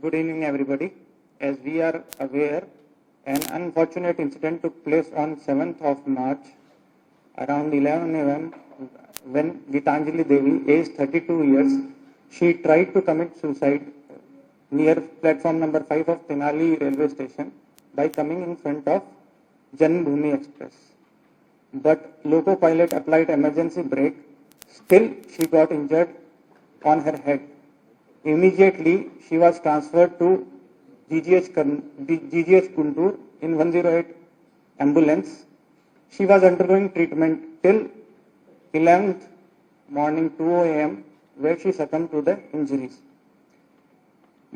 Good evening, everybody. As we are aware, an unfortunate incident took place on 7th of March around 11 a.m. when Gitanjali Devi, aged 32 years, she tried to commit suicide near platform number 5 of Tenali railway station by coming in front of Janmbhoomi Express. But loco pilot applied emergency brake. Still, she got injured on her head. Immediately, she was transferred to GGH Guntur in 108 ambulance. She was undergoing treatment till 11th morning 2 a.m. where she succumbed to the injuries.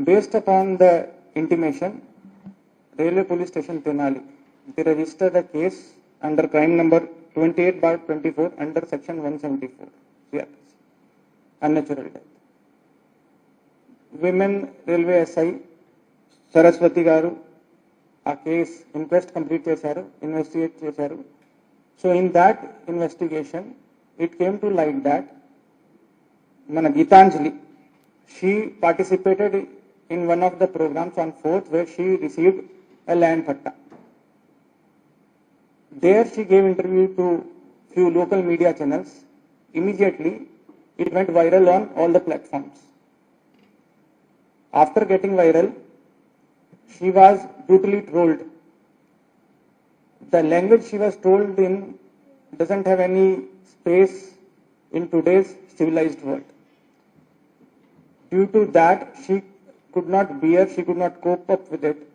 Based upon the intimation, Railway Police Station Tenali, they registered a case under crime number 28/24 under section 174, CRPC, unnatural death. Women Railway SI Saraswati Garu a case inquest complete chesaru, investigate chesaru. So in that investigation, it came to light that Mana Gitanjali, she participated in one of the programs on 4th where she received a land patta. There she gave interview to few local media channels. Immediately, it went viral on all the platforms. After getting viral, she was brutally trolled. The language she was trolled in doesn't have any space in today's civilized world. Due to that, she could not bear, she could not cope up with it.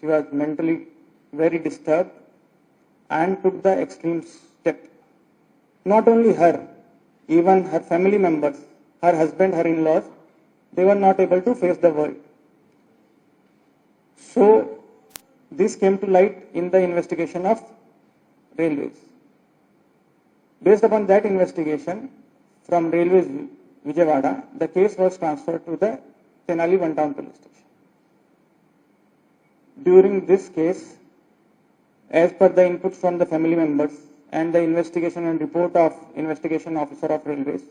She was mentally very disturbed and took the extreme step. Not only her, even her family members, her husband, her in-laws, they were not able to face the world. So this came to light in the investigation of railways. Based upon that investigation from Railways Vijayawada, the case was transferred to the Tenali One Town Police Station. During this case, as per the inputs from the family members and the investigation and report of investigation officer of railways,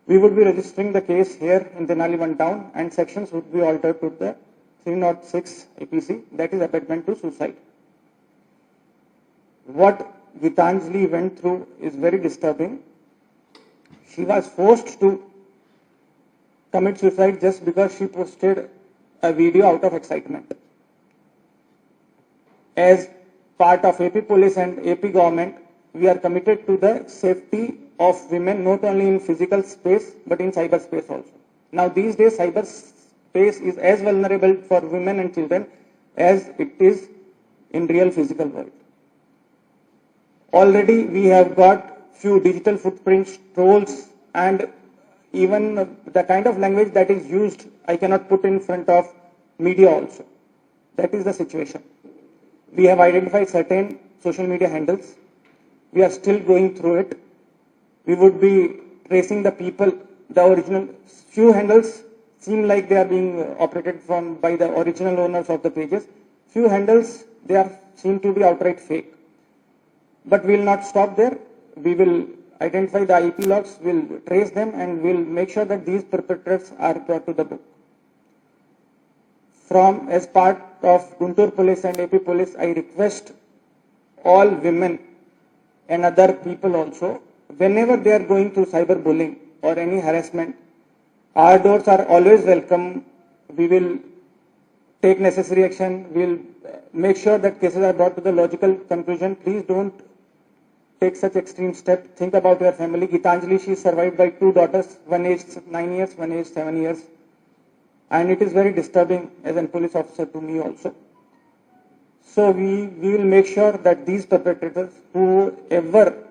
we would be registering the case here in Tenali One Town and sections would be altered to the 306 APC, that is abetment to suicide. What Gitanjali went through is very disturbing. She was forced to commit suicide just because she posted a video out of excitement. As part of AP Police and AP government, we are committed to the safety of women not only in physical space but in cyberspace also. Now these days cyberspace is as vulnerable for women and children as it is in real physical world. Already we have got few digital footprints, trolls, and even the kind of language that is used I cannot put in front of media also. That is the situation. We have identified certain social media handles. We are still going through it. We would be tracing the people, the original. Few handles seem like they are being operated from by the original owners of the pages. Few handles, they seem to be outright fake. But we will not stop there. We will identify the IP logs, we will trace them, and we will make sure that these perpetrators are brought to the book. As part of Guntur Police and AP Police, I request all women and other people also, whenever they are going through cyberbullying or any harassment, our doors are always welcome. We will take necessary action. We will make sure that cases are brought to the logical conclusion. Please don't take such extreme step. Think about your family. Gitanjali, she is survived by 2 daughters, one aged 9 years, one aged 7 years. And it is very disturbing as a police officer to me also. So we will make sure that these perpetrators, whoever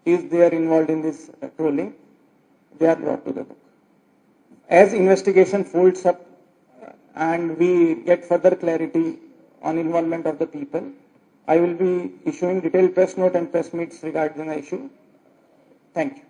is there involved in this trolling, they are brought to the book. As investigation folds up and we get further clarity on involvement of the people, I will be issuing detailed press note and press meets regarding the issue. Thank you.